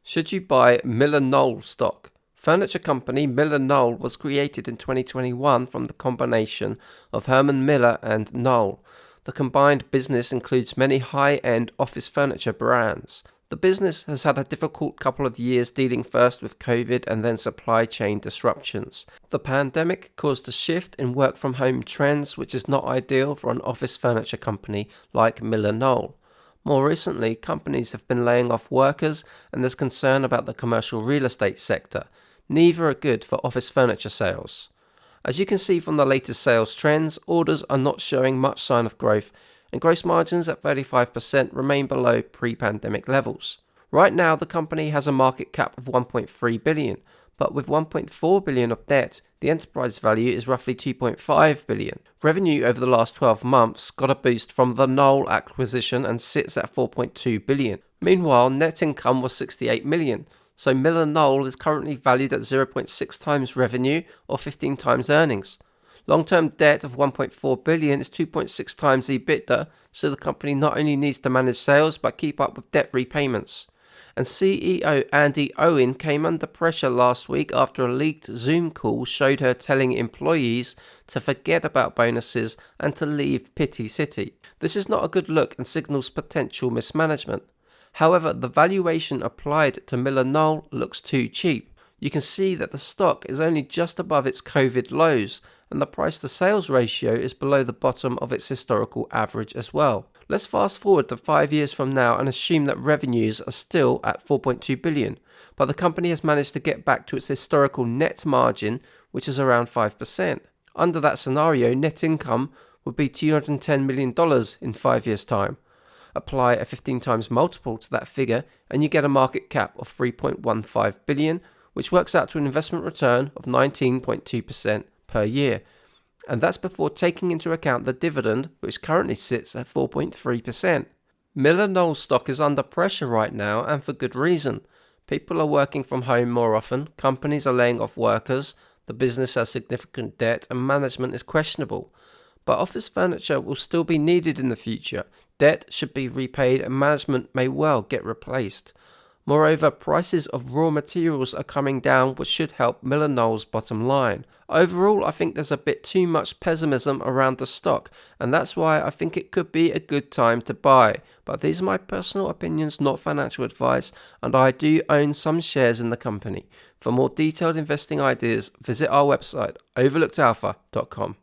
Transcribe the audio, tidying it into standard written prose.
Should you buy MillerKnoll stock? Furniture company MillerKnoll was created in 2021 from the combination of Herman Miller and Knoll. The combined business includes many high-end office furniture brands. The business has had a difficult couple of years dealing first with COVID and then supply chain disruptions. The pandemic caused a shift in work-from-home trends, which is not ideal for an office furniture company like MillerKnoll. More recently, companies have been laying off workers and there's concern about the commercial real estate sector. Neither are good for office furniture sales. As you can see from the latest sales trends, orders are not showing much sign of growth and gross margins at 35% remain below pre-pandemic levels. Right now, the company has a market cap of 1.3 billion, but with 1.4 billion of debt, the enterprise value is roughly 2.5 billion. Revenue over the last 12 months got a boost from the Knoll acquisition and sits at 4.2 billion. Meanwhile, net income was 68 million, so MillerKnoll is currently valued at 0.6 times revenue or 15 times earnings. Long-term debt of 1.4 billion is 2.6 times EBITDA, so the company not only needs to manage sales but keep up with debt repayments. And CEO Andy Owen came under pressure last week after a leaked Zoom call showed her telling employees to forget about bonuses and to leave Pity City. This is not a good look and signals potential mismanagement. However, the valuation applied to MillerKnoll looks too cheap. You can see that the stock is only just above its COVID lows and the price to sales ratio is below the bottom of its historical average as well. Let's fast forward to 5 years from now and assume that revenues are still at 4.2 billion, but the company has managed to get back to its historical net margin, which is around 5%. Under that scenario, net income would be $210 million in 5 years' time. Apply a 15 times multiple to that figure and you get a market cap of 3.15 billion, which works out to an investment return of 19.2% per year. And that's before taking into account the dividend, which currently sits at 4.3%. MillerKnoll stock is under pressure right now, and for good reason. People are working from home more often, companies are laying off workers, the business has significant debt, and management is questionable. But office furniture will still be needed in the future. Debt should be repaid and management may well get replaced. Moreover, prices of raw materials are coming down, which should help MillerKnoll's bottom line. Overall, I think there's a bit too much pessimism around the stock, and that's why I think it could be a good time to buy. But these are my personal opinions, not financial advice, and I do own some shares in the company. For more detailed investing ideas, visit our website, overlookedalpha.com.